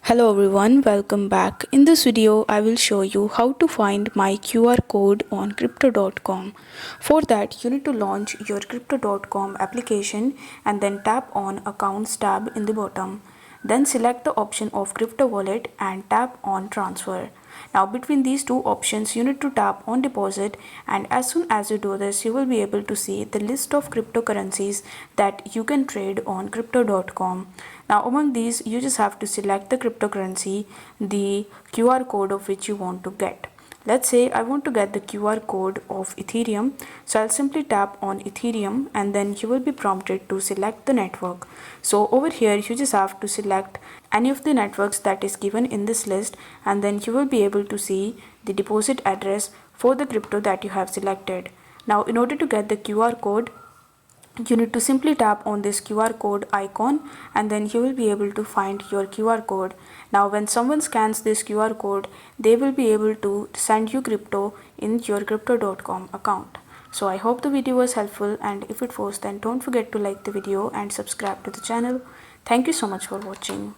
Hello everyone, welcome back. In this video, I will show you how to find my QR code on crypto.com. For that, you need to launch your crypto.com application and then tap on Accounts tab in the bottom. Then select the option of crypto wallet and tap on transfer. Now between these two options, you need to tap on deposit, and as soon as you do this, you will be able to see the list of cryptocurrencies that you can trade on crypto.com. Now among these, you just have to select the cryptocurrency, the QR code of which you want to get. Let's say I want to get the QR code of Ethereum, so I'll simply tap on Ethereum and then you will be prompted to select the network. So over here you just have to select any of the networks that is given in this list, and then you will be able to see the deposit address for the crypto that you have selected. Now in order to get the QR code, you need to simply tap on this QR code icon and then you will be able to find your QR code. Now when someone scans this QR code, they will be able to send you crypto in your crypto.com account. So I hope the video was helpful, and if it was, then don't forget to like the video and subscribe to the channel. Thank you so much for watching.